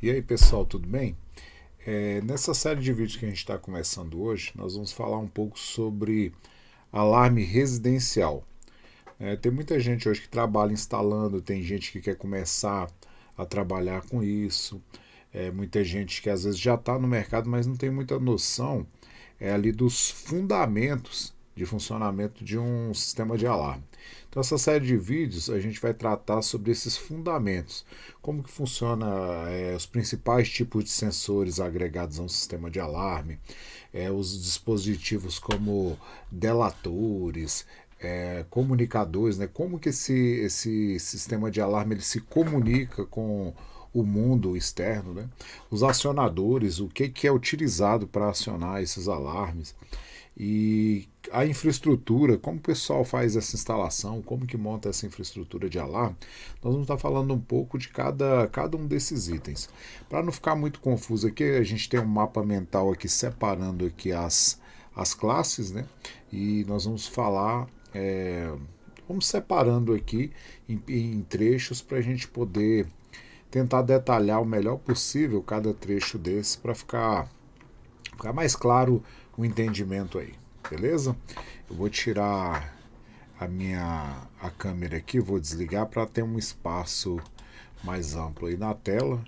E aí pessoal, tudo bem? Nessa série de vídeos que a gente está começando hoje, nós vamos falar um pouco sobre alarme residencial. Tem muita gente hoje que trabalha instalando, tem gente que quer começar a trabalhar com isso, muita gente que às vezes já está no mercado, mas não tem muita noção ali dos fundamentos de funcionamento de um sistema de alarme. Então, essa série de vídeos a gente vai tratar sobre esses fundamentos, como que funciona os principais tipos de sensores agregados a um sistema de alarme, os dispositivos como delatores, comunicadores, né? Como que esse sistema de alarme ele se comunica com o mundo externo, né? Os acionadores, o que é utilizado para acionar esses alarmes e a infraestrutura, como o pessoal faz essa instalação, como que monta essa infraestrutura de alarme, nós vamos estar falando um pouco de cada um desses itens. Para não ficar muito confuso aqui, a gente tem um mapa mental aqui separando aqui as classes, né? E nós vamos falar, vamos separando aqui em trechos para a gente poder tentar detalhar o melhor possível cada trecho desse para ficar mais claro o entendimento aí, beleza? Eu vou tirar a câmera aqui, vou desligar para ter um espaço mais amplo aí na tela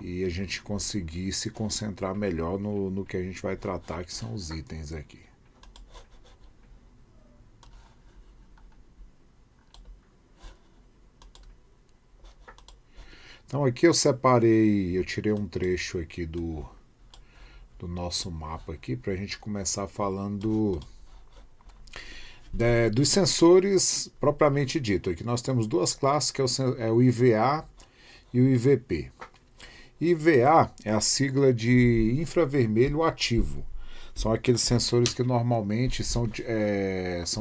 e a gente conseguir se concentrar melhor no que a gente vai tratar, que são os itens aqui. Então aqui eu separei, eu tirei um trecho aqui do nosso mapa aqui para a gente começar falando dos sensores propriamente dito. Aqui nós temos duas classes, que é o IVA e o IVP. IVA é a sigla de infravermelho ativo. São aqueles sensores que normalmente são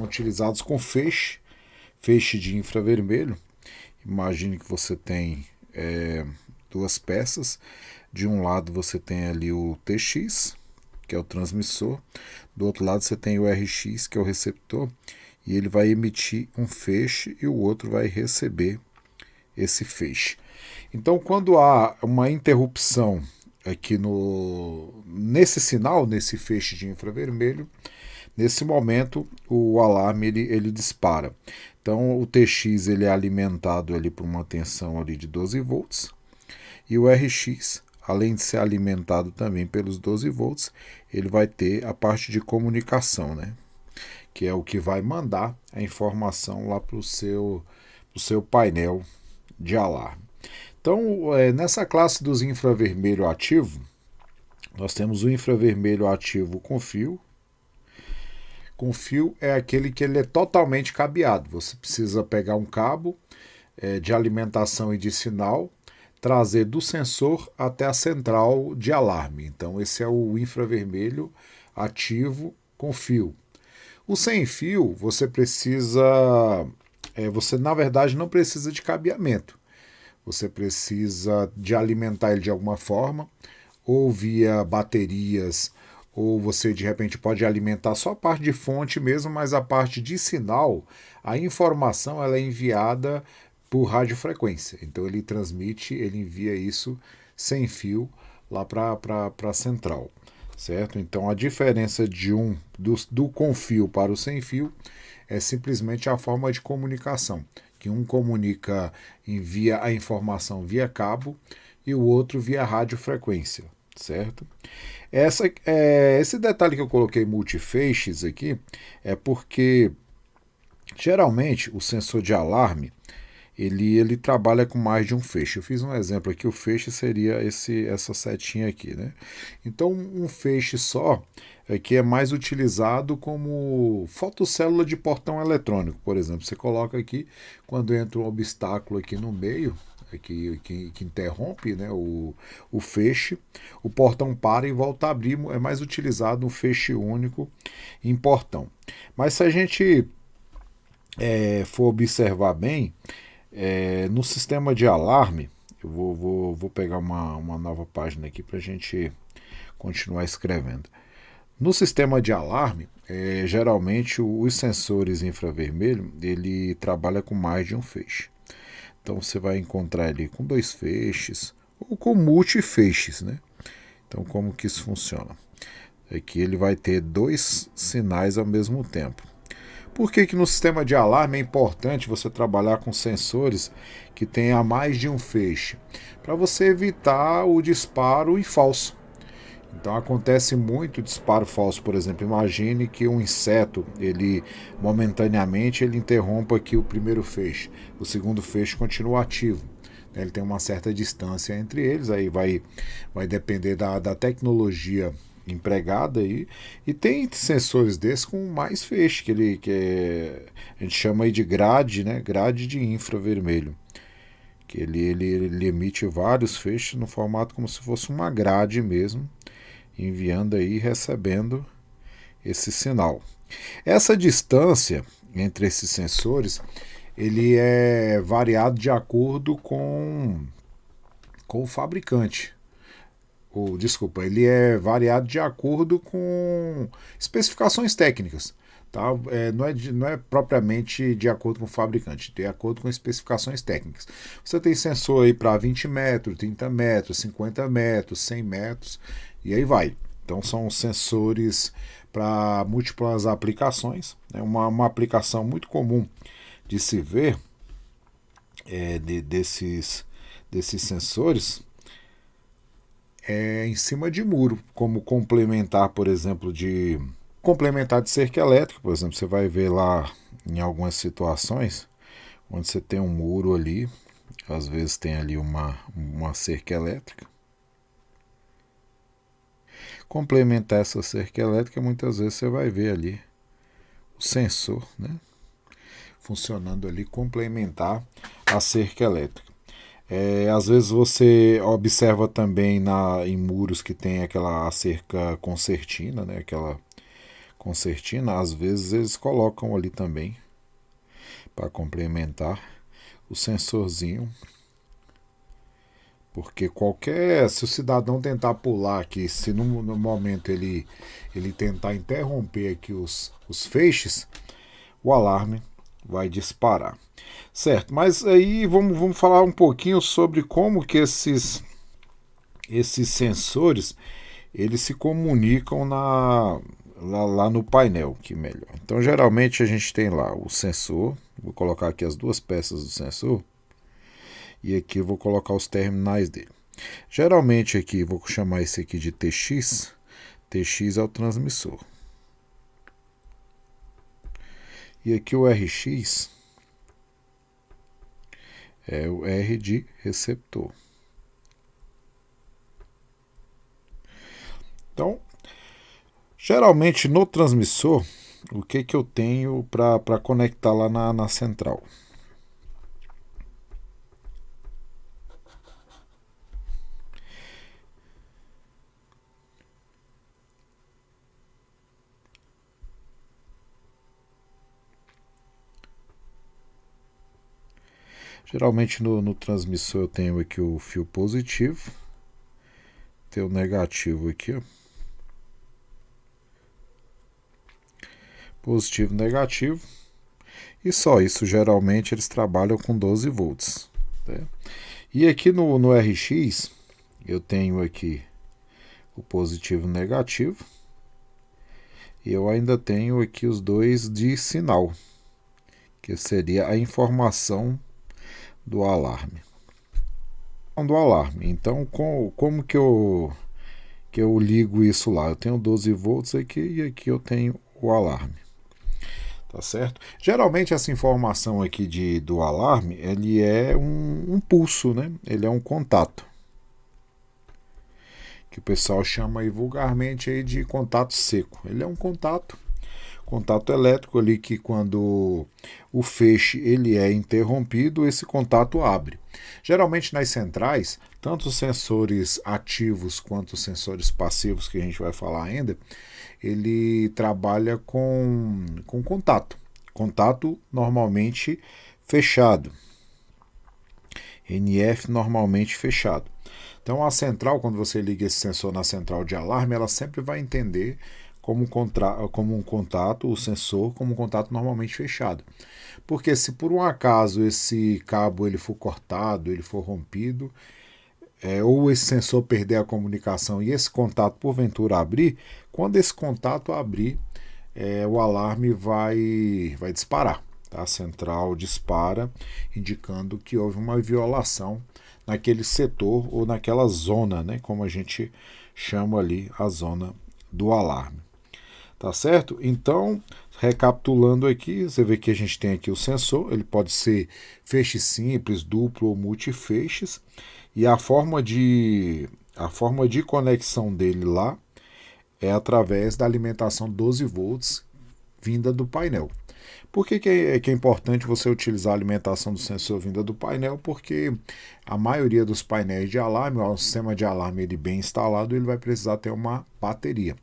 utilizados com feixe de infravermelho. Imagine que você tem duas peças. De um lado você tem ali o TX, que é o transmissor. Do outro lado você tem o RX, que é o receptor. E ele vai emitir um feixe e o outro vai receber esse feixe. Então, quando há uma interrupção aqui nesse sinal, nesse feixe de infravermelho, nesse momento o alarme ele dispara. Então, o TX ele é alimentado ali por uma tensão ali de 12 volts e o RX, além de ser alimentado também pelos 12 volts, ele vai ter a parte de comunicação, né? Que é o que vai mandar a informação lá para o seu painel de alarme. Então, nessa classe dos infravermelho ativo, nós temos o infravermelho ativo com fio. Com fio é aquele que ele é totalmente cabeado. Você precisa pegar um cabo de alimentação e de sinal, trazer do sensor até a central de alarme. Então, esse é o infravermelho ativo com fio. O sem fio, você precisa. Você, na verdade, não precisa de cabeamento. Você precisa de alimentar ele de alguma forma, ou via baterias, ou você de repente pode alimentar só a parte de fonte mesmo, mas a parte de sinal, a informação ela é enviada por radiofrequência. Então ele transmite, ele envia isso sem fio lá para a central, certo? Então a diferença do com fio para o sem fio é simplesmente a forma de comunicação, que um envia a informação via cabo e o outro via radiofrequência, certo? Esse detalhe que eu coloquei multifeixes aqui é porque geralmente o sensor de alarme ele trabalha com mais de um feixe. Eu fiz um exemplo aqui, o feixe seria essa setinha aqui, né? Então um feixe só que é mais utilizado como fotocélula de portão eletrônico, por exemplo. Você coloca aqui, quando entra um obstáculo aqui no meio, que interrompe, né, o feixe, o portão para e volta a abrir. É mais utilizado um feixe único em portão. Mas se a gente for observar bem, no sistema de alarme, eu vou pegar uma nova página aqui para a gente continuar escrevendo. No sistema de alarme, geralmente os sensores infravermelho ele trabalha com mais de um feixe. Então você vai encontrar ele com dois feixes ou com multifeixes, né? Então, como que isso funciona? É que ele vai ter dois sinais ao mesmo tempo. Por que no sistema de alarme é importante você trabalhar com sensores que tenha mais de um feixe? Para você evitar o disparo em falso. Então acontece muito disparo falso, por exemplo, imagine que um inseto, ele momentaneamente ele interrompa aqui o primeiro feixe, o segundo feixe continua ativo. Ele tem uma certa distância entre eles, aí vai depender da tecnologia empregada aí, e tem sensores desses com mais feixe, a gente chama aí de grade, né? Grade de infravermelho. Que ele emite vários feixes no formato como se fosse uma grade mesmo, enviando aí e recebendo esse sinal. Essa distância entre esses sensores ele é variado de acordo com o fabricante. Desculpa, ele é variado de acordo com especificações técnicas. Tá? Não é propriamente de acordo com o fabricante, de acordo com especificações técnicas. Você tem sensor aí para 20 metros, 30 metros, 50 metros, 100 metros, e aí vai. Então são sensores para múltiplas aplicações. Né? Uma aplicação muito comum de se ver desses sensores é em cima de muro, como complementar, por exemplo, de cerca elétrica, por exemplo, você vai ver lá em algumas situações onde você tem um muro ali, às vezes tem ali uma cerca elétrica. Complementar essa cerca elétrica, muitas vezes você vai ver ali o sensor, né, funcionando ali, complementar a cerca elétrica. Às vezes você observa também em muros que tem aquela cerca concertina, né, aquela concertina, às vezes eles colocam ali também para complementar o sensorzinho, porque se o cidadão tentar pular aqui, se no momento ele tentar interromper aqui os feixes, o alarme vai disparar. Certo, mas aí vamos falar um pouquinho sobre como que esses sensores eles se comunicam lá no painel, que melhor. Então, geralmente a gente tem lá o sensor, vou colocar aqui as duas peças do sensor, e aqui eu vou colocar os terminais dele. Geralmente aqui, vou chamar esse aqui de TX, TX é o transmissor. E aqui o RX é o R de receptor. Então, geralmente no transmissor, o que eu tenho para conectar lá na central? Geralmente no transmissor eu tenho aqui o fio positivo, tem o negativo aqui, ó. Positivo, negativo, e só isso. Geralmente eles trabalham com 12 volts. Né? E aqui no RX eu tenho aqui o positivo e o negativo, e eu ainda tenho aqui os dois de sinal, que seria a informação do alarme. Então, como que eu ligo isso lá? Eu tenho 12 volts aqui e aqui eu tenho o alarme. Tá certo? Geralmente essa informação aqui do alarme, ele é um pulso, né? Ele é um contato, que o pessoal chama aí vulgarmente aí de contato seco. Ele é um contato elétrico ali que quando o feixe ele é interrompido, esse contato abre. Geralmente nas centrais, tanto os sensores ativos quanto os sensores passivos, que a gente vai falar ainda, ele trabalha com contato normalmente fechado, NF normalmente fechado. Então a central, quando você liga esse sensor na central de alarme, ela sempre vai entender como um contato, o sensor como um contato normalmente fechado. Porque se por um acaso esse cabo ele for cortado, ele for rompido, ou esse sensor perder a comunicação e esse contato porventura abrir, quando esse contato abrir, o alarme vai disparar. Tá? A central dispara, indicando que houve uma violação naquele setor ou naquela zona, né, como a gente chama ali a zona do alarme. Tá certo? Então, recapitulando aqui, você vê que a gente tem aqui o sensor, ele pode ser feixe simples, duplo ou multifeixes, e a forma de conexão dele lá é através da alimentação 12 volts vinda do painel. Por que é importante você utilizar a alimentação do sensor vinda do painel? Porque a maioria dos painéis de alarme, o sistema de alarme ele bem instalado, ele vai precisar ter uma bateria.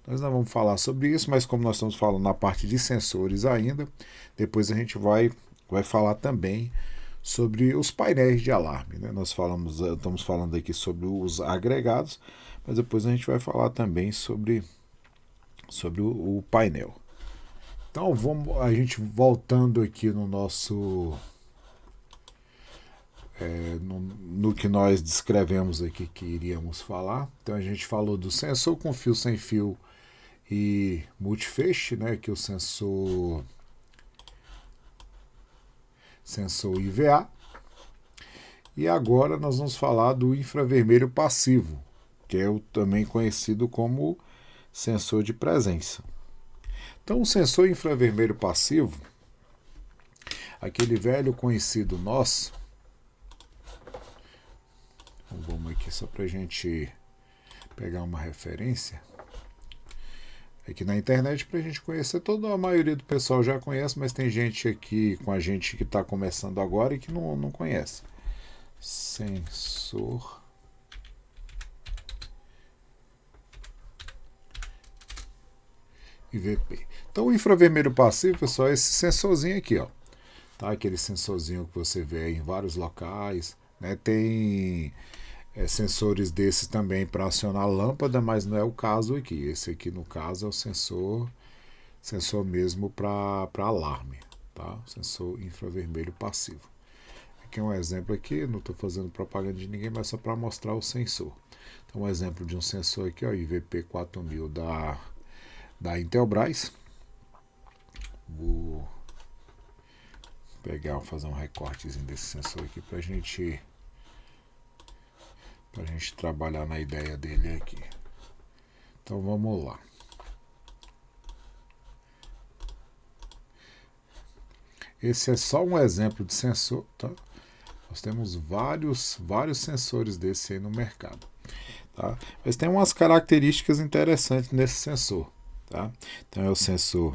Nós não vamos falar sobre isso, mas como nós estamos falando na parte de sensores ainda, depois a gente vai falar também sobre os painéis de alarme. Né? Nós estamos falando aqui sobre os agregados, mas depois a gente vai falar também sobre o painel. Então a gente voltando aqui no nosso no que nós descrevemos aqui que iríamos falar. Então a gente falou do sensor com fio sem fio e multifeixe, né, que é o sensor IVA. E agora nós vamos falar do infravermelho passivo, que é também conhecido como sensor de presença. Então, o sensor infravermelho passivo, aquele velho conhecido nosso, vamos aqui só para a gente pegar uma referência, aqui na internet para a gente conhecer, toda a maioria do pessoal já conhece, mas tem gente aqui com a gente que está começando agora e que não conhece. Sensor IVP. Então o infravermelho passivo, pessoal, é esse sensorzinho aqui, ó. Tá? Aquele sensorzinho que você vê em vários locais, né? Tem sensores desses também para acionar lâmpada, mas não é o caso aqui. Esse aqui, no caso, é o sensor mesmo para alarme, tá? Sensor infravermelho passivo. Aqui é um exemplo aqui, não estou fazendo propaganda de ninguém, mas só para mostrar o sensor. Então, um exemplo de um sensor aqui, ó, IVP 4000 da Intelbras. Vou fazer um recortezinho desse sensor aqui para a gente trabalhar na ideia dele aqui. Então vamos lá. Esse é só um exemplo de sensor, tá? Nós temos vários sensores desse aí no mercado, tá? Mas tem umas características interessantes nesse sensor, tá? Então é o sensor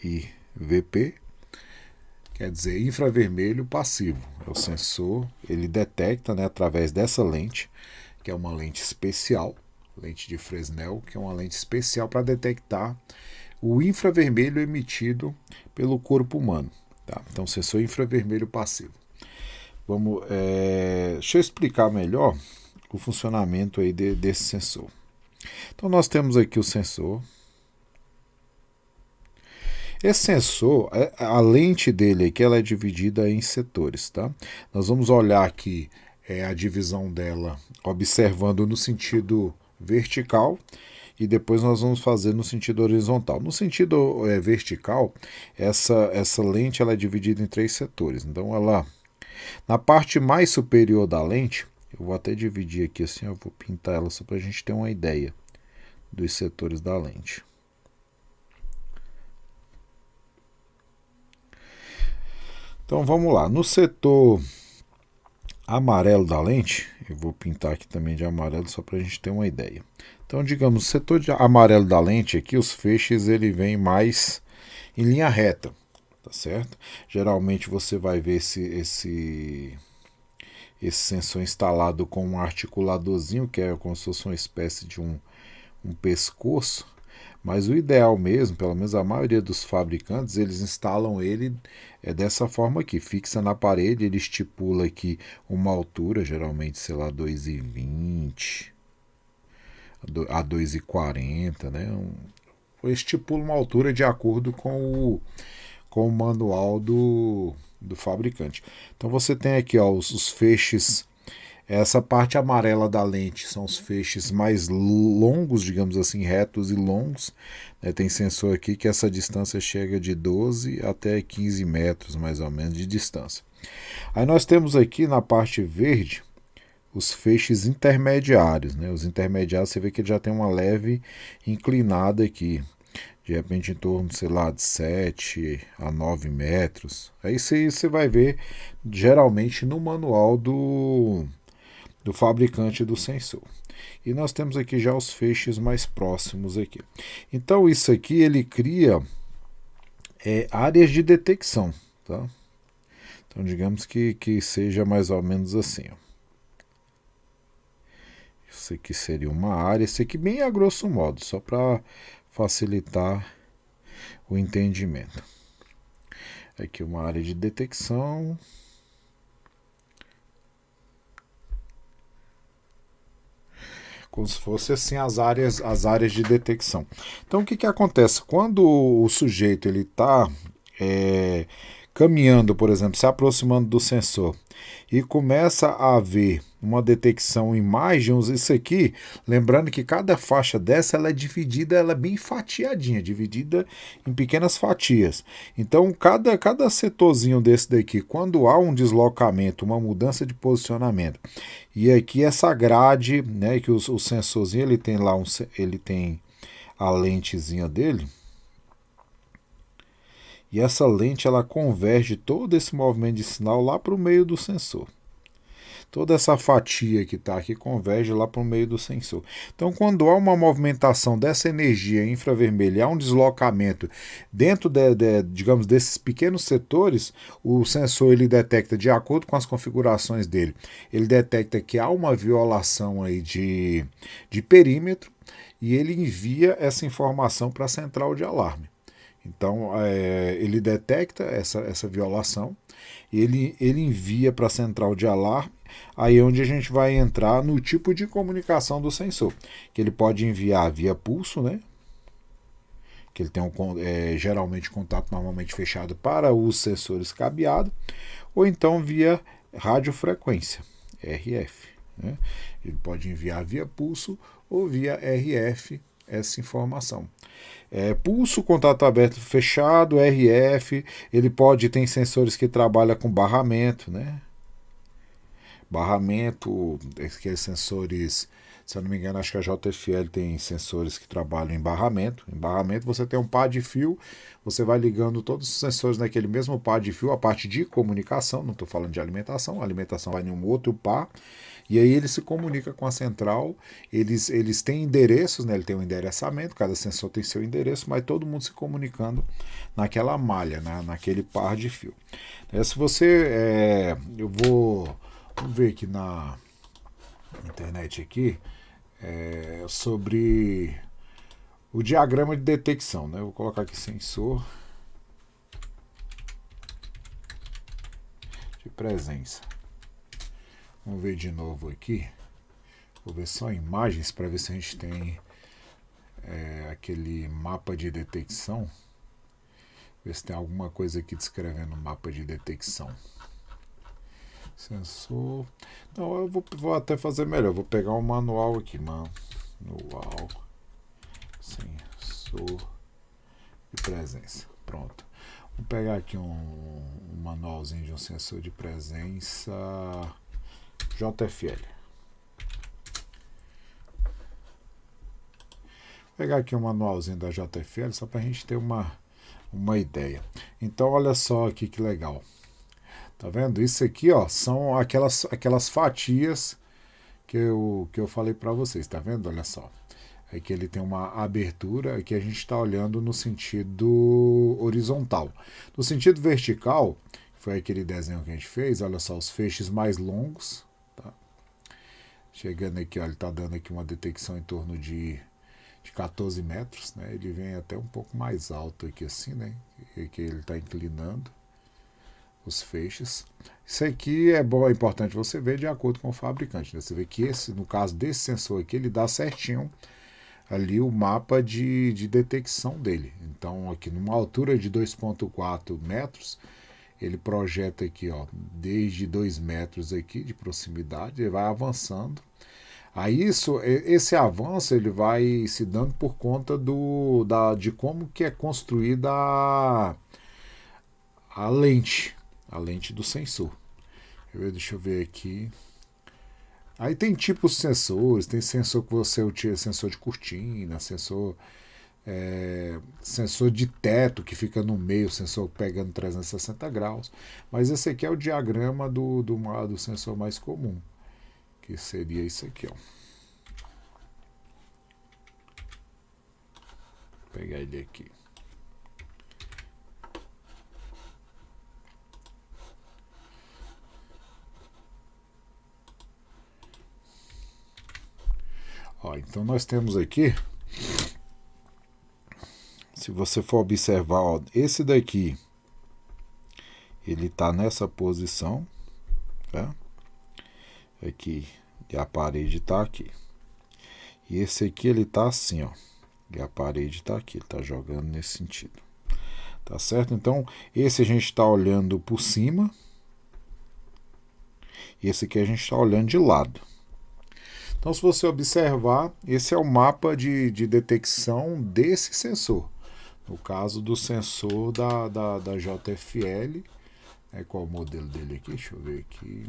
IVP, quer dizer infravermelho passivo. É o sensor, ele detecta, né, através dessa lente, que é uma lente especial, lente de Fresnel, que é uma lente especial para detectar o infravermelho emitido pelo corpo humano. Tá? Então, sensor infravermelho passivo. Deixa eu explicar melhor o funcionamento aí desse sensor. Então, nós temos aqui o sensor. Esse sensor, a lente dele aqui, ela é dividida em setores, tá? Nós vamos olhar aqui a divisão dela, observando no sentido vertical, e depois nós vamos fazer no sentido horizontal. No sentido vertical, essa lente ela é dividida em 3 setores. Então, na parte mais superior da lente, eu vou até dividir aqui assim, eu vou pintar ela só para a gente ter uma ideia dos setores da lente. Então vamos lá, no setor amarelo da lente, eu vou pintar aqui também de amarelo só para a gente ter uma ideia. Então, digamos, o setor de amarelo da lente aqui, os feixes ele vem mais em linha reta, tá certo? Geralmente você vai ver esse sensor instalado com um articuladorzinho, que é como se fosse uma espécie de um pescoço. Mas o ideal mesmo, pelo menos a maioria dos fabricantes, eles instalam ele dessa forma aqui, fixa na parede, ele estipula aqui uma altura, geralmente, sei lá, 2,20 a 2,40, né? Estipula uma altura de acordo com o manual do do fabricante. Então você tem aqui, ó, os feixes. Essa parte amarela da lente são os feixes mais longos, digamos assim, retos e longos. Tem sensor aqui que essa distância chega de 12 até 15 metros, mais ou menos, de distância. Aí nós temos aqui na parte verde os feixes intermediários. Os intermediários você vê que ele já tem uma leve inclinada aqui. De repente em torno, sei lá, de 7 a 9 metros. Aí você vai ver geralmente no manual do fabricante do sensor. E nós temos aqui já os feixes mais próximos aqui. Então isso aqui ele cria áreas de detecção, tá? Então digamos que seja mais ou menos assim, ó. Isso aqui seria uma área, isso aqui bem a grosso modo, só para facilitar o entendimento. Aqui uma área de detecção. Como se fosse assim as áreas de detecção. Então o que acontece? Quando o sujeito ele está caminhando, por exemplo, se aproximando do sensor e começa a haver uma detecção em imagens, isso aqui, lembrando que cada faixa dessa ela é dividida, ela é bem fatiadinha, dividida em pequenas fatias. Então cada setorzinho desse daqui, quando há um deslocamento, uma mudança de posicionamento, e aqui essa grade, que o sensorzinho ele tem lá ele tem a lentezinha dele. E essa lente ela converge todo esse movimento de sinal lá para o meio do sensor. Toda essa fatia que está aqui converge lá para o meio do sensor. Então, quando há uma movimentação dessa energia infravermelha, há um deslocamento dentro digamos, desses pequenos setores, o sensor ele detecta, de acordo com as configurações dele, ele detecta que há uma violação aí de perímetro e ele envia essa informação para a central de alarme. Então, ele detecta essa violação, ele envia para a central de alarme, aí é onde a gente vai entrar no tipo de comunicação do sensor, que ele pode enviar via pulso, que ele tem geralmente contato normalmente fechado para os sensores cabeados, ou então via radiofrequência, RF. Ele pode enviar via pulso ou via RF essa informação. Pulso, contato aberto fechado, RF, ele tem sensores que trabalham com barramento, Barramento, aqueles sensores, se eu não me engano, acho que a JFL tem sensores que trabalham em barramento. Em barramento você tem um par de fio, você vai ligando todos os sensores naquele mesmo par de fio, a parte de comunicação, não estou falando de alimentação, a alimentação vai em um outro par, e aí ele se comunica com a central, eles têm endereços, ele tem um endereçamento, cada sensor tem seu endereço, mas todo mundo se comunicando naquela malha, naquele par de fio. Se você, vamos ver aqui na internet aqui, sobre o diagrama de detecção, Eu vou colocar aqui sensor de presença. Vamos ver de novo aqui. Vou ver só imagens para ver se a gente tem aquele mapa de detecção. Ver se tem alguma coisa aqui descrevendo o mapa de detecção. Sensor. Não, eu vou até fazer melhor. Vou pegar um manual aqui, manual sensor de presença. Pronto. Vou pegar aqui um manualzinho de um sensor de presença JFL. Vou pegar aqui um manualzinho da JFL só para a gente ter uma ideia. Então, olha só aqui que legal. Tá vendo? Isso aqui, ó, são aquelas fatias que eu falei para vocês, tá vendo? Olha só. Aqui ele tem uma abertura, aqui a gente está olhando no sentido horizontal. No sentido vertical, foi aquele desenho que a gente fez, olha só, os feixes mais longos, tá? Chegando aqui, ó, ele está dando aqui uma detecção em torno de 14 metros, Ele vem até um pouco mais alto aqui assim, que ele está inclinando os feixes. Isso aqui é importante você ver de acordo com o fabricante. Você vê que no caso desse sensor aqui, ele dá certinho ali o mapa de detecção dele. Então, aqui numa altura de 2,4 metros, ele projeta aqui, ó, desde 2 metros aqui de proximidade, ele vai avançando. Aí esse avanço ele vai se dando por conta de como que é construída a lente do sensor. Deixa eu ver aqui. Aí tem tipos de sensores, tem sensor que você utiliza, sensor de cortina, sensor de teto que fica no meio, sensor pegando 360 graus. Mas esse aqui é o diagrama do sensor mais comum, que seria isso aqui, ó. Vou pegar ele aqui. Ó, então nós temos aqui, se você for observar, ó, esse daqui, ele está nessa posição, tá? Aqui, e a parede está aqui. E esse aqui, ele está assim, ó, e a parede está aqui, ele está jogando nesse sentido. Tá certo? Então, esse a gente está olhando por cima, e esse aqui a gente está olhando de lado. Então, se você observar, esse é o mapa de detecção desse sensor. No caso do sensor da JFL, qual é o modelo dele aqui? Deixa eu ver aqui.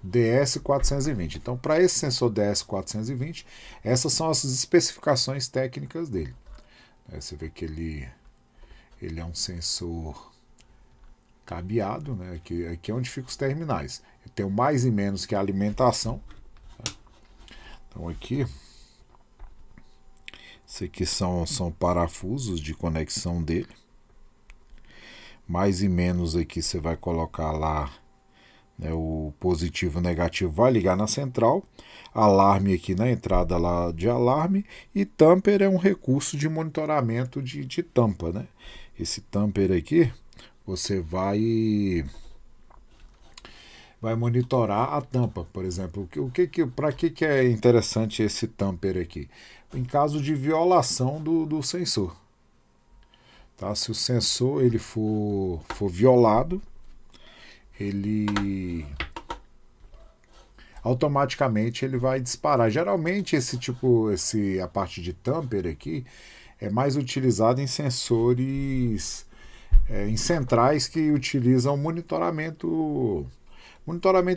DS420. Então, para esse sensor DS420, essas são as especificações técnicas dele. Você vê que ele é um sensor cabeado, né? Aqui é onde ficam os terminais. Eu tenho mais e menos que a alimentação. Tá? Então aqui, isso aqui são parafusos de conexão dele. Mais e menos aqui você vai colocar lá, né, o positivo e o negativo vai ligar na central. Alarme aqui na entrada lá de alarme. E tamper é um recurso de monitoramento de tampa, né? Esse tamper aqui, você vai monitorar a tampa, por exemplo. Para que é interessante esse tamper aqui? Em caso de violação do sensor. Tá? Se o sensor ele for violado, ele automaticamente ele vai disparar. Geralmente a parte de tamper aqui é mais utilizada em sensores, em centrais que utilizam monitoramento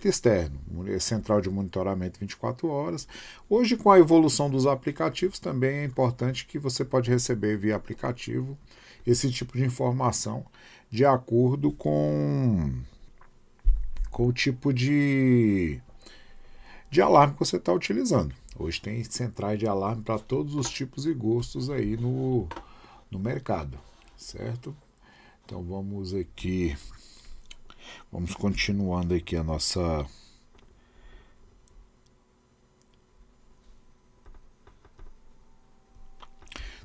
externo, central de monitoramento 24 horas. Hoje, com a evolução dos aplicativos, também é importante que você pode receber via aplicativo esse tipo de informação de acordo com o tipo de alarme que você está utilizando. Hoje tem centrais de alarme para todos os tipos e gostos aí no mercado, certo? Então vamos aqui, vamos continuando aqui a nossa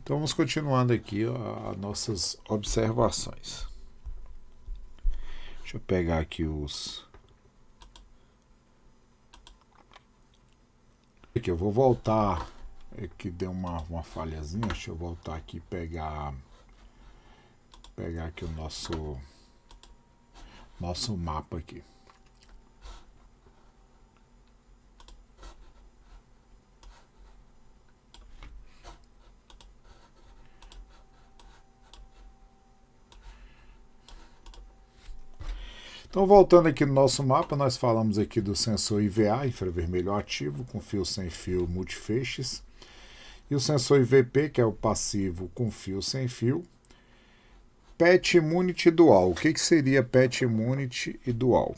as nossas observações. Deixa eu pegar aqui aqui eu vou voltar, que deu uma falhazinha. Deixa eu voltar aqui e pegar aqui o nosso mapa aqui. Então, voltando aqui no nosso mapa, nós falamos aqui do sensor IVA, infravermelho ativo, com fio sem fio multifeixes, e o sensor IVP, que é o passivo com fio sem fio. PET Immunity Dual. O que seria PET Immunity e Dual?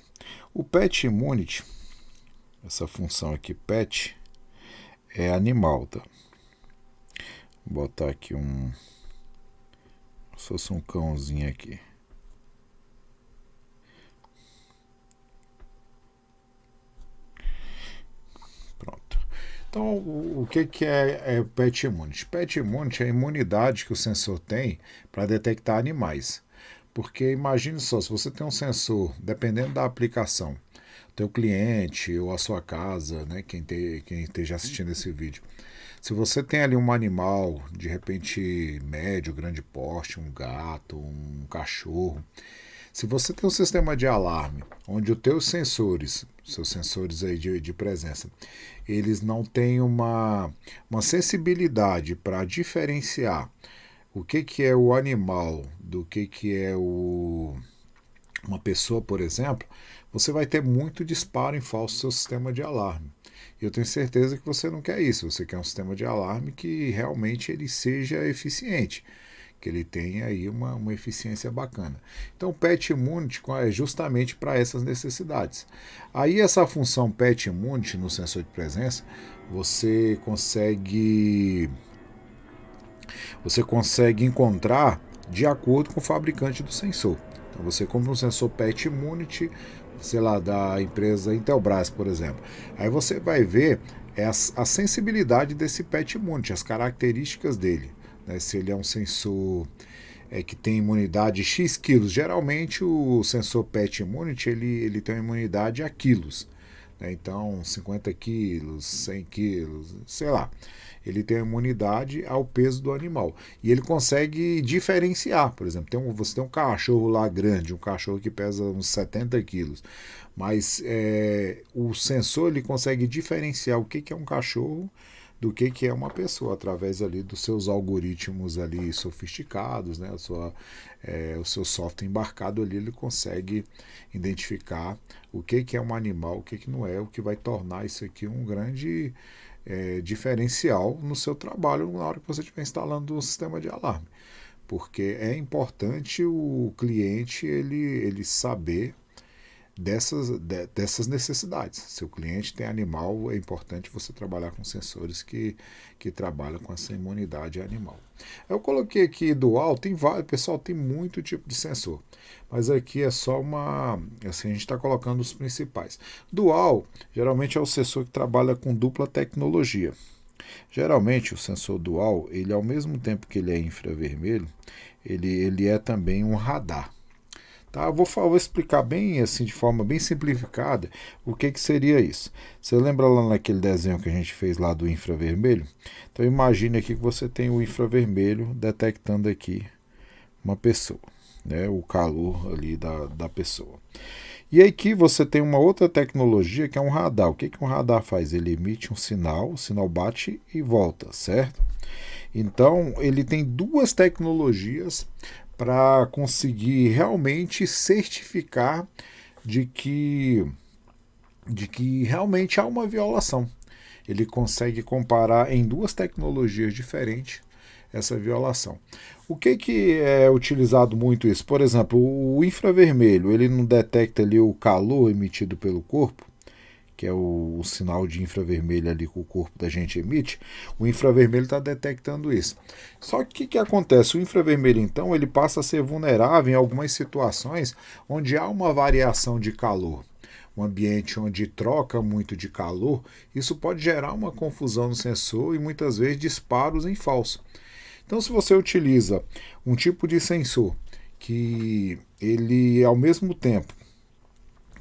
O PET Immunity, essa função aqui, PET, é animal, tá? Vou botar aqui se fosse um cãozinho aqui. Pronto. Então, o que é PET Immunity? PET Immunity é a imunidade que o sensor tem para detectar animais. Porque imagine só, se você tem um sensor, dependendo da aplicação, teu cliente ou a sua casa, né, quem esteja assistindo esse vídeo, Se você tem ali um animal, de repente médio, grande porte, um gato, um cachorro, se você tem um sistema de alarme, onde os teus sensores, seus sensores aí de presença, eles não têm uma sensibilidade para diferenciar o que é o animal do que é uma pessoa, por exemplo, você vai ter muito disparo em falso no seu sistema de alarme. E eu tenho certeza que você não quer isso, você quer um sistema de alarme que realmente ele seja eficiente, que ele tenha aí uma eficiência bacana. Então o Pet Immunity é justamente para essas necessidades. Aí essa função Pet Immunity no sensor de presença, você consegue encontrar de acordo com o fabricante do sensor. Então você compra um sensor Pet Immunity, sei lá, da empresa Intelbras, por exemplo. Aí você vai ver a sensibilidade desse Pet Immunity, as características dele. Né? Se ele é um sensor que tem imunidade X quilos. Geralmente o sensor Pet Immunity ele tem uma imunidade a quilos. Né? Então 50 quilos, 100 quilos, sei lá. Ele tem imunidade ao peso do animal. E ele consegue diferenciar. Por exemplo, você tem um cachorro lá grande, um cachorro que pesa uns 70 quilos. Mas o sensor ele consegue diferenciar o que é um cachorro do que é uma pessoa, através ali dos seus algoritmos ali sofisticados, né? O seu software embarcado ali, ele consegue identificar o que é um animal, o que não é, o que vai tornar isso aqui um grande diferencial no seu trabalho na hora que você estiver instalando um sistema de alarme. Porque é importante o cliente ele saber dessas necessidades. Se o cliente tem animal, é importante você trabalhar com sensores que trabalham com essa imunidade animal. Eu coloquei aqui dual, tem vários, pessoal, tem muito tipo de sensor, mas aqui é só assim, a gente está colocando os principais. Dual, geralmente é o sensor que trabalha com dupla tecnologia. Geralmente o sensor dual, ele ao mesmo tempo que ele é infravermelho, ele é também um radar. Tá, eu vou explicar bem assim, de forma bem simplificada, o que seria isso. Você lembra lá naquele desenho que a gente fez lá do infravermelho? Então imagine aqui que você tem o infravermelho detectando aqui uma pessoa, né, o calor ali da pessoa. E aqui você tem uma outra tecnologia que é um radar. O que um radar faz? Ele emite um sinal, o sinal bate e volta, certo? Então ele tem duas tecnologias para conseguir realmente certificar de que realmente há uma violação. Ele consegue comparar em duas tecnologias diferentes essa violação. O que é utilizado muito isso? Por exemplo, o infravermelho, ele não detecta ali o calor emitido pelo corpo, que é o sinal de infravermelho ali que o corpo da gente emite. O infravermelho está detectando isso. Só que o que acontece? O infravermelho, então, ele passa a ser vulnerável em algumas situações onde há uma variação de calor. Um ambiente onde troca muito de calor, isso pode gerar uma confusão no sensor e muitas vezes disparos em falso. Então, se você utiliza um tipo de sensor que ele, ao mesmo tempo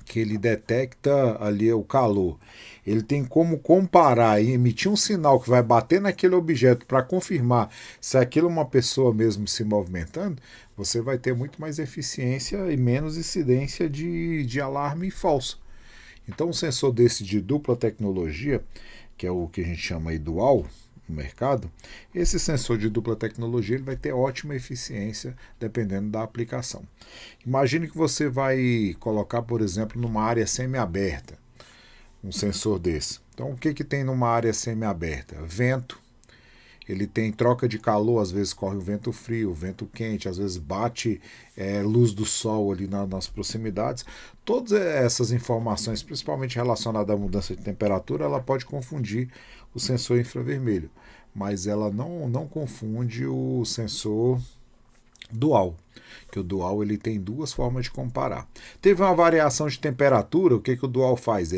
que ele detecta ali o calor, ele tem como comparar e emitir um sinal que vai bater naquele objeto para confirmar se aquilo é uma pessoa mesmo se movimentando, você vai ter muito mais eficiência e menos incidência de alarme falso. Então um sensor desse de dupla tecnologia, que é o que a gente chama aí dual no mercado, esse sensor de dupla tecnologia ele vai ter ótima eficiência dependendo da aplicação. Imagine que você vai colocar, por exemplo, numa área semi-aberta, um sensor desse. Então, o que tem numa área semi-aberta? Vento. Ele tem troca de calor, às vezes corre o vento frio, o vento quente, às vezes bate luz do sol ali nas proximidades. Todas essas informações, principalmente relacionadas à mudança de temperatura, ela pode confundir o sensor infravermelho, mas ela não confunde o sensor dual, que o dual ele tem duas formas de comparar. Teve uma variação de temperatura, o que o dual faz?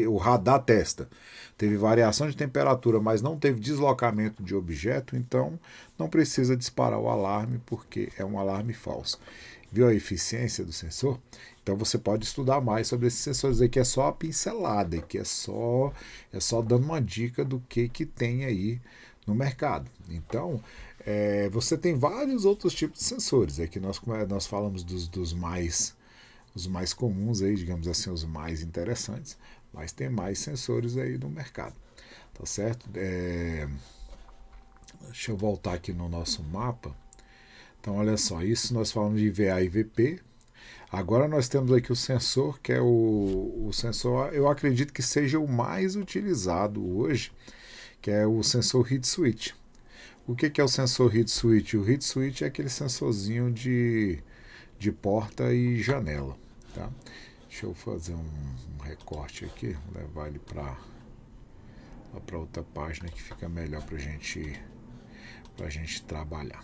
O radar testa. Teve variação de temperatura, mas não teve deslocamento de objeto, então não precisa disparar o alarme porque é um alarme falso. Viu a eficiência do sensor? Então você pode estudar mais sobre esses sensores aí, que é só a pincelada, que é só dando uma dica do que tem aí no mercado. Então, você tem vários outros tipos de sensores. Aqui nós falamos dos mais os mais comuns aí, digamos assim, os mais interessantes, mas tem mais sensores aí no mercado, tá certo? Deixa eu voltar aqui no nosso mapa. Então, olha só, isso nós falamos de IVA e IVP. Agora nós temos aqui o sensor, que é o sensor, eu acredito que seja o mais utilizado hoje, que é o sensor heat switch. O que é o sensor heat switch? O heat switch é aquele sensorzinho de porta e janela. Tá? Deixa eu fazer um recorte aqui, levar ele para outra página que fica melhor para a gente trabalhar.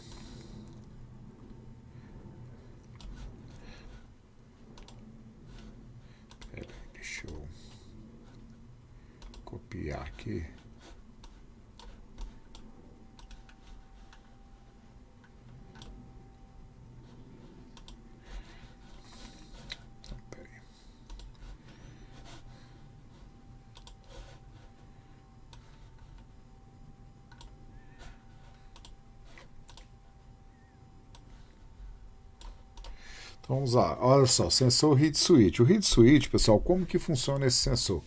Deixa eu copiar aqui. Então vamos lá, olha só, sensor heat switch. O heat switch, pessoal, como que funciona esse sensor?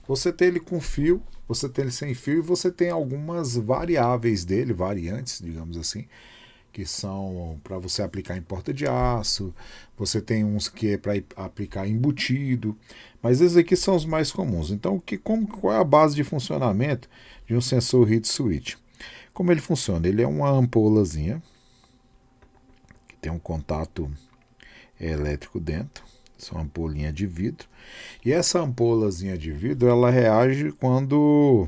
Você tem ele com fio, você tem ele sem fio e você tem algumas variáveis dele, variantes, digamos assim, que são para você aplicar em porta de aço, você tem uns que é para aplicar embutido, mas esses aqui são os mais comuns. Então, qual é a base de funcionamento de um sensor heat switch? Como ele funciona? Ele é uma ampolazinha que tem um contato elétrico dentro, essa é uma ampolinha de vidro, e essa ampolazinha de vidro ela reage quando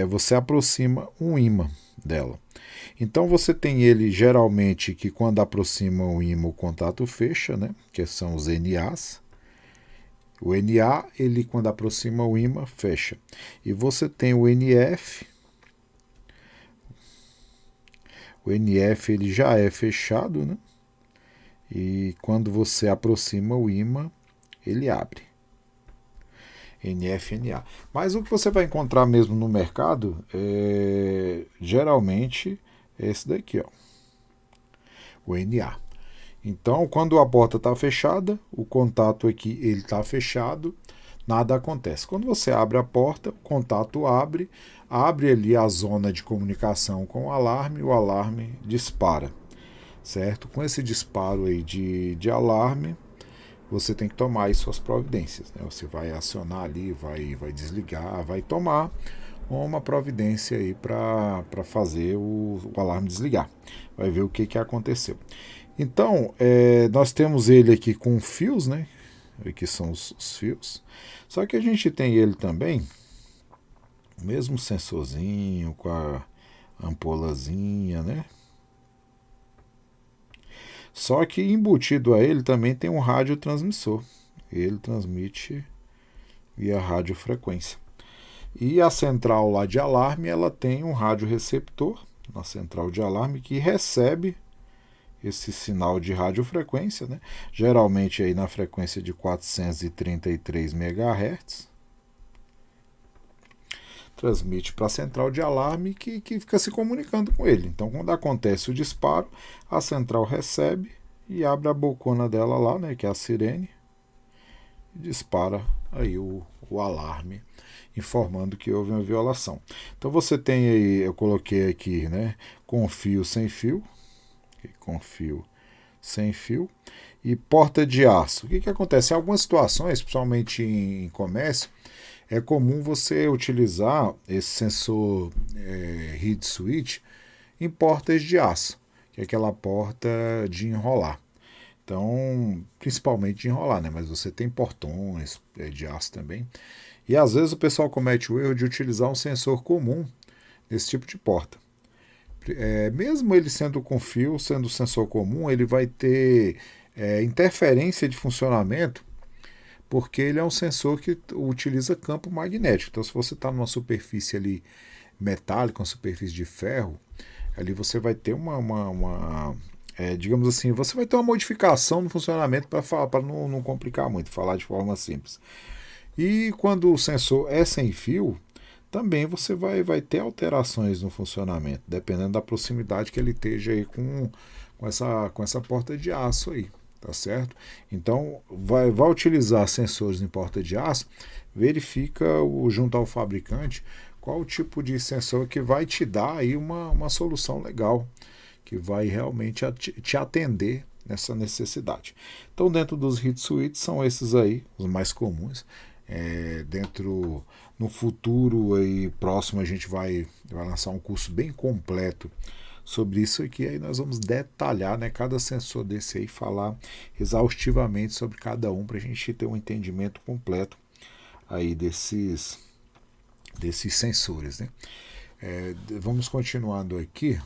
você aproxima um ímã dela. Então você tem ele geralmente que quando aproxima o ímã o contato fecha, né? Que são os NAs. O NA ele quando aproxima o ímã fecha. E você tem o NF. O NF ele já é fechado, né? E quando você aproxima o ímã, ele abre. NF-NA. Mas o que você vai encontrar mesmo no mercado geralmente é esse daqui, ó, o NA. Então, quando a porta está fechada, o contato aqui ele está fechado, nada acontece. Quando você abre a porta, o contato abre ali a zona de comunicação com o alarme dispara. Certo? Com esse disparo aí de alarme, você tem que tomar aí suas providências. Né? Você vai acionar ali, vai desligar, vai tomar uma providência aí para fazer o alarme desligar. Vai ver o que aconteceu. Então, nós temos ele aqui com fios, né? Aqui são os fios. Só que a gente tem ele também, o mesmo sensorzinho, com a ampolazinha, né? Só que embutido a ele também tem um radiotransmissor. Ele transmite via radiofrequência. E a central lá de alarme, ela tem um radioreceptor, na central de alarme, que recebe esse sinal de radiofrequência, né? Geralmente aí na frequência de 433 MHz. Transmite para a central de alarme que fica se comunicando com ele. Então, quando acontece o disparo, a central recebe e abre a bocona dela lá, né, que é a sirene, e dispara aí o alarme, informando que houve uma violação. Então, você tem aí, eu coloquei aqui, né, com fio, sem fio, e porta de aço. O que acontece? Em algumas situações, principalmente em comércio, é comum você utilizar esse sensor heat switch em portas de aço, que é aquela porta de enrolar. Então, principalmente de enrolar, né? Mas você tem portões de aço também. E às vezes o pessoal comete o erro de utilizar um sensor comum nesse tipo de porta. Mesmo ele sendo com fio, sendo sensor comum, ele vai ter interferência de funcionamento, porque ele é um sensor que utiliza campo magnético. Então, se você está numa superfície ali metálica, uma superfície de ferro, ali você vai ter uma digamos assim, você vai ter uma modificação no funcionamento para não complicar muito, falar de forma simples. E quando o sensor é sem fio, também você vai ter alterações no funcionamento, dependendo da proximidade que ele esteja aí com essa porta de aço aí, tá certo? Então, vai utilizar sensores em porta de aço, verifica junto ao fabricante qual o tipo de sensor que vai te dar aí uma solução legal, que vai realmente te atender nessa necessidade. Então, dentro dos heat switches, são esses aí, os mais comuns. No futuro aí próximo, a gente vai lançar um curso bem completo sobre isso aqui. Aí nós vamos detalhar, né, cada sensor desse aí, falar exaustivamente sobre cada um, para a gente ter um entendimento completo aí desses sensores, né? Vamos continuando aqui.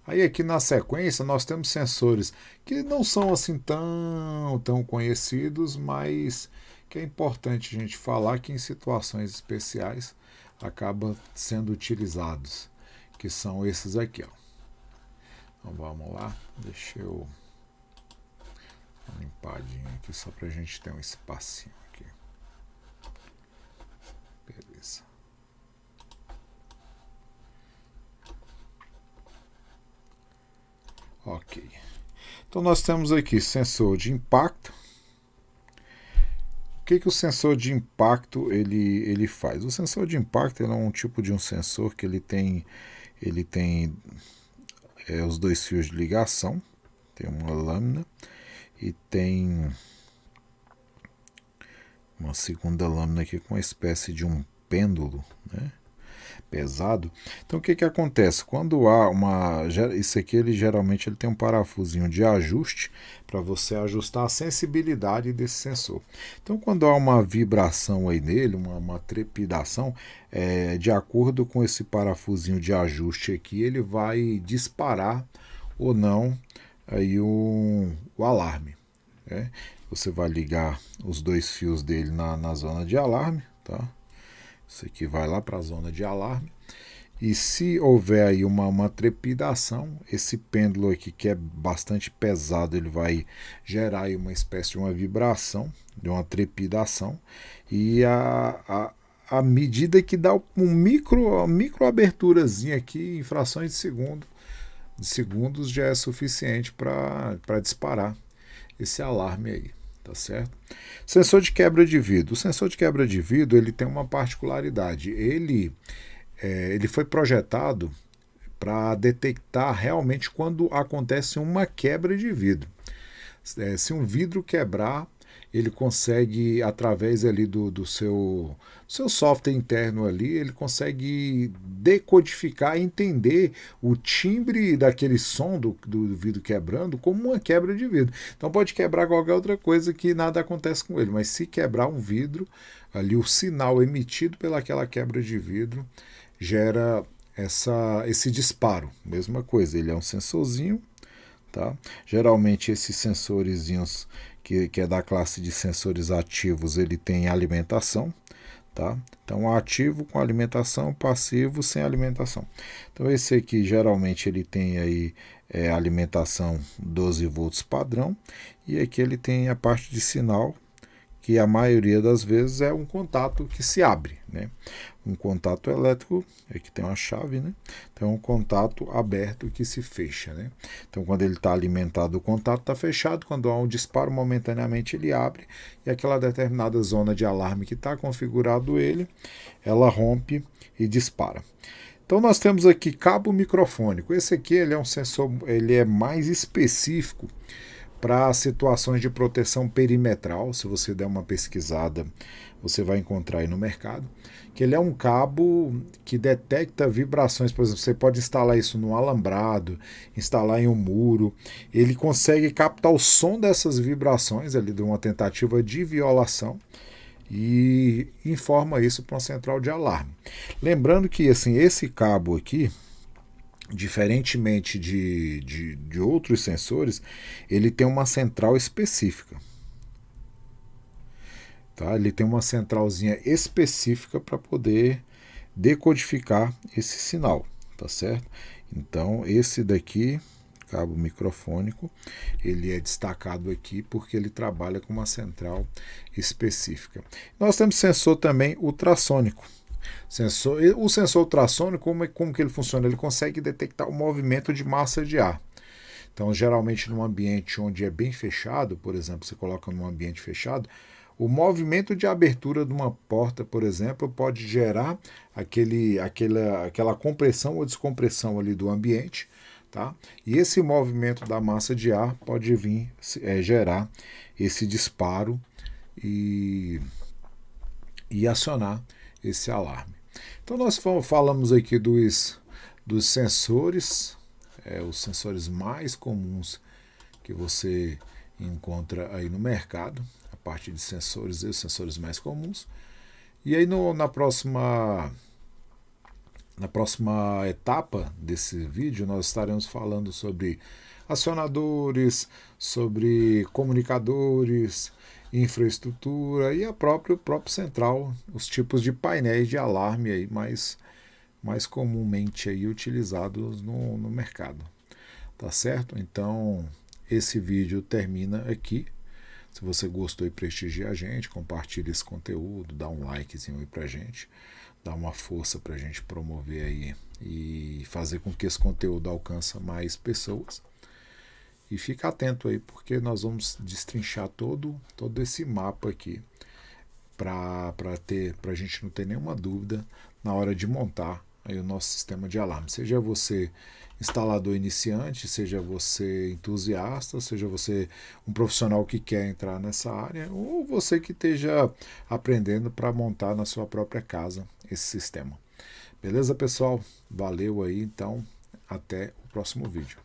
Aí aqui na sequência nós temos sensores que não são assim tão conhecidos, mas que é importante a gente falar que em situações especiais acaba sendo utilizados, que são esses aqui, ó. Então vamos lá, deixa eu dar uma limpadinha aqui só para a gente ter um espacinho aqui. Beleza. Ok. Então nós temos aqui sensor de impacto. O que o sensor de impacto ele faz? O sensor de impacto é um tipo de um sensor que ele tem os dois fios de ligação, tem uma lâmina e tem uma segunda lâmina aqui com uma espécie de um pêndulo, né? Pesado. Então o que acontece? Quando há isso aqui geralmente ele tem um parafusinho de ajuste para você ajustar a sensibilidade desse sensor. Então quando há uma vibração aí nele, uma trepidação, de acordo com esse parafusinho de ajuste aqui, ele vai disparar ou não aí o alarme, né? Você vai ligar os dois fios dele na zona de alarme, tá? Isso aqui vai lá para a zona de alarme. E se houver aí uma trepidação, esse pêndulo aqui, que é bastante pesado, ele vai gerar aí uma espécie de uma vibração, de uma trepidação. E a medida que dá uma micro aberturazinha aqui, em frações de segundos, já é suficiente para disparar esse alarme aí. Tá certo? Sensor de quebra de vidro. O sensor de quebra de vidro ele tem uma particularidade. Ele foi projetado para detectar realmente quando acontece uma quebra de vidro. Se um vidro quebrar, ele consegue, através ali do seu software interno ali, ele consegue decodificar, entender o timbre daquele som do vidro quebrando como uma quebra de vidro. Então pode quebrar qualquer outra coisa que nada acontece com ele, mas se quebrar um vidro, ali o sinal emitido pelaquela quebra de vidro gera esse disparo. Mesma coisa, ele é um sensorzinho, tá? Geralmente esses sensorzinhos que é da classe de sensores ativos, ele tem alimentação, tá? Então ativo com alimentação, passivo sem alimentação. Então esse aqui geralmente ele tem aí alimentação 12 volts padrão, e aqui ele tem a parte de sinal, que a maioria das vezes é um contato que se abre, né? Um contato elétrico, aqui tem uma chave, né? Então é um contato aberto que se fecha, né? Então quando ele está alimentado, o contato está fechado, quando há um disparo, momentaneamente ele abre, e aquela determinada zona de alarme que está configurado ela rompe e dispara. Então nós temos aqui cabo microfônico. Esse aqui ele é um sensor, ele é mais específico para situações de proteção perimetral. Se você der uma pesquisada, você vai encontrar aí no mercado, que ele é um cabo que detecta vibrações. Por exemplo, você pode instalar isso no alambrado, instalar em um muro, ele consegue captar o som dessas vibrações ali de uma tentativa de violação e informa isso para uma central de alarme. Lembrando que assim, esse cabo aqui, diferentemente de outros sensores, ele tem uma central específica. Tá? Ele tem uma centralzinha específica para poder decodificar esse sinal, tá certo? Então esse daqui, cabo microfônico, ele é destacado aqui porque ele trabalha com uma central específica. Nós temos sensor também ultrassônico. O sensor ultrassônico, como que ele funciona? Ele consegue detectar o movimento de massa de ar. Então, geralmente, num ambiente onde é bem fechado, por exemplo, você coloca num ambiente fechado, o movimento de abertura de uma porta, por exemplo, pode gerar aquela compressão ou descompressão ali do ambiente, tá? E esse movimento da massa de ar pode vir gerar esse disparo e acionar esse alarme. Então nós falamos aqui dos sensores, os sensores mais comuns que você encontra aí no mercado, a parte de sensores e os sensores mais comuns. E aí na próxima etapa desse vídeo nós estaremos falando sobre acionadores, sobre comunicadores, infraestrutura e o próprio central, os tipos de painéis de alarme aí mais comumente aí utilizados no mercado. Tá certo? Então esse vídeo termina aqui. Se você gostou e prestigia a gente, compartilhe esse conteúdo, dá um likezinho aí pra gente, dá uma força pra gente promover aí e fazer com que esse conteúdo alcance mais pessoas. E fica atento aí, porque nós vamos destrinchar todo esse mapa aqui para a gente não ter nenhuma dúvida na hora de montar aí o nosso sistema de alarme. Seja você instalador iniciante, seja você entusiasta, seja você um profissional que quer entrar nessa área, ou você que esteja aprendendo para montar na sua própria casa esse sistema. Beleza, pessoal? Valeu aí, então. Até o próximo vídeo.